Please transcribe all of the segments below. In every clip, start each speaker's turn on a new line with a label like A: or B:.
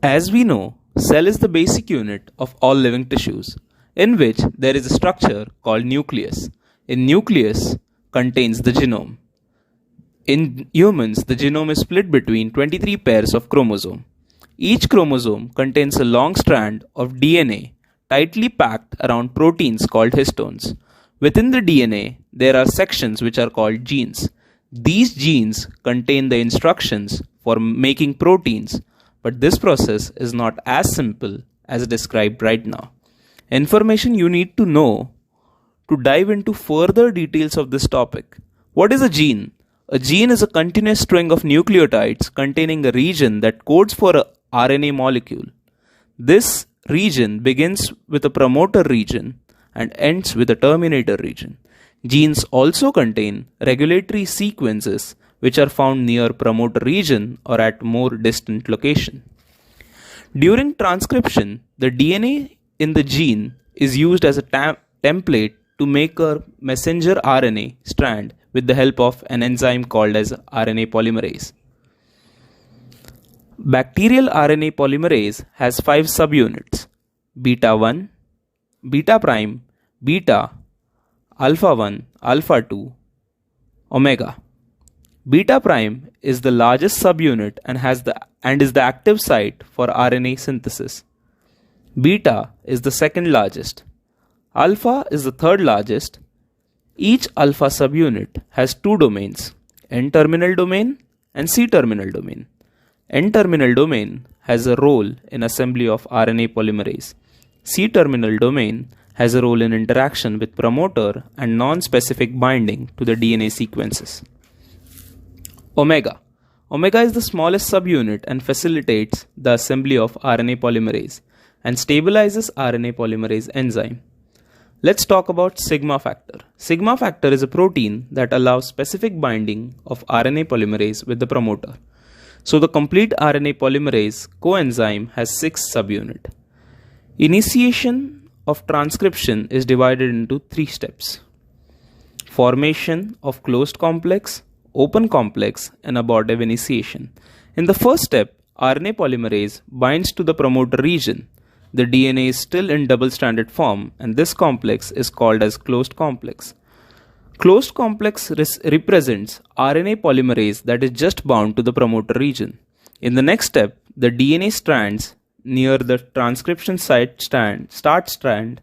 A: As we know, cell is the basic unit of all living tissues, in which there is a structure called nucleus. In nucleus contains the genome. In humans, the genome is split between 23 pairs of chromosomes. Each chromosome contains a long strand of DNA tightly packed around proteins called histones. Within the DNA, there are sections which are called genes. These genes contain the instructions for making proteins, but this process is not as simple as described right now. Information you need to know to dive into further details of this topic. What is a gene? A gene is a continuous string of nucleotides containing a region that codes for a RNA molecule. This region begins with a promoter region and ends with a terminator region. Genes also contain regulatory sequences which are found near promoter region or at more distant location. During transcription, the DNA in the gene is used as a template to make a messenger RNA strand with the help of an enzyme called as RNA polymerase. Bacterial RNA polymerase has 5 subunits: beta 1, beta prime, beta, alpha 1, alpha 2, omega. Beta prime is the largest subunit and is the active site for RNA synthesis. Beta is the second largest. Alpha is the third largest. Each alpha subunit has 2 domains, N-terminal domain and C-terminal domain. N-terminal domain has a role in assembly of RNA polymerase. C-terminal domain has a role in interaction with promoter and non-specific binding to the DNA sequences. Omega. Omega is the smallest subunit and facilitates the assembly of RNA polymerase and stabilizes RNA polymerase enzyme. Let's talk about sigma factor. Sigma factor is a protein that allows specific binding of RNA polymerase with the promoter. So the complete RNA polymerase coenzyme has 6 subunits. Initiation of transcription is divided into 3 steps: formation of closed complex, open complex, and abortive initiation. In the first step, RNA polymerase binds to the promoter region. The DNA is still in double-stranded form, and this complex is called as closed complex. Closed complex represents RNA polymerase that is just bound to the promoter region. In the next step, the DNA strands near the transcription site start strand.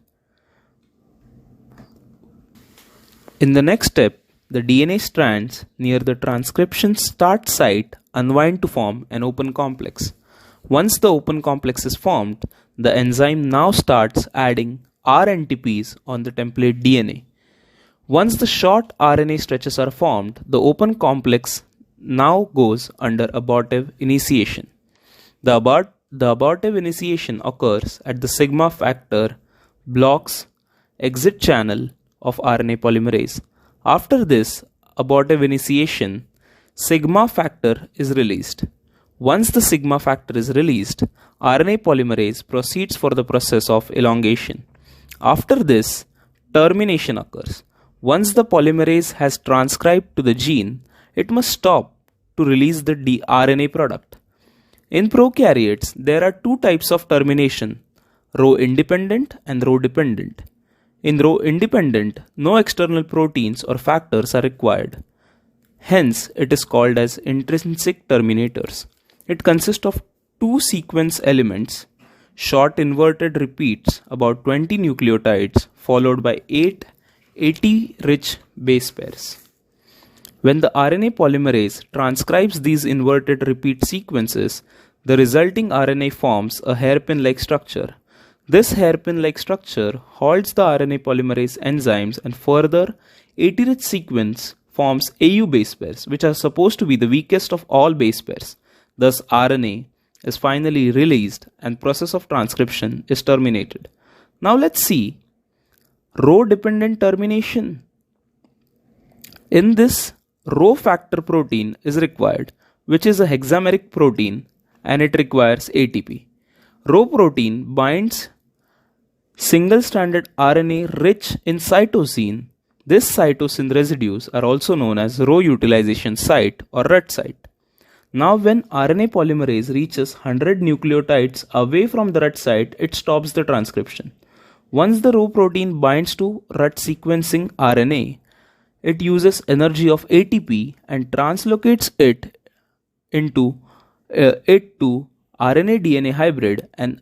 A: In the next step, the DNA strands near the transcription start site unwind to form an open complex. Once the open complex is formed, the enzyme now starts adding rNTPs on the template DNA. Once the short RNA stretches are formed, the open complex now goes under abortive initiation. The abortive initiation occurs at the sigma factor blocks exit channel of RNA polymerase. After this abortive initiation, sigma factor is released. Once the sigma factor is released, RNA polymerase proceeds for the process of elongation. After this, termination occurs. Once the polymerase has transcribed to the gene, it must stop to release the RNA product. In prokaryotes, there are 2 types of termination: row independent and row dependent. In row independent, no external proteins or factors are required. Hence, it is called as intrinsic terminators. It consists of 2 sequence elements, short inverted repeats, about 20 nucleotides, followed by 8 AT-rich base pairs. When the RNA polymerase transcribes these inverted repeat sequences, the resulting RNA forms a hairpin-like structure. This hairpin-like structure halts the RNA polymerase enzymes, and further AT-rich sequence forms AU base pairs, which are supposed to be the weakest of all base pairs. Thus, RNA is finally released and process of transcription is terminated. Now let's see row-dependent termination. In this, row factor protein is required, which is a hexameric protein, and it requires ATP. Row protein binds single-stranded RNA rich in cytosine. This cytosine residues are also known as row utilization site or RUT site. Now when RNA polymerase reaches 100 nucleotides away from the RUT site, it stops the transcription. Once the Rho protein binds to RUT sequencing RNA, it uses energy of ATP and translocates it to RNA-DNA hybrid and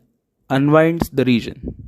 A: unwinds the region.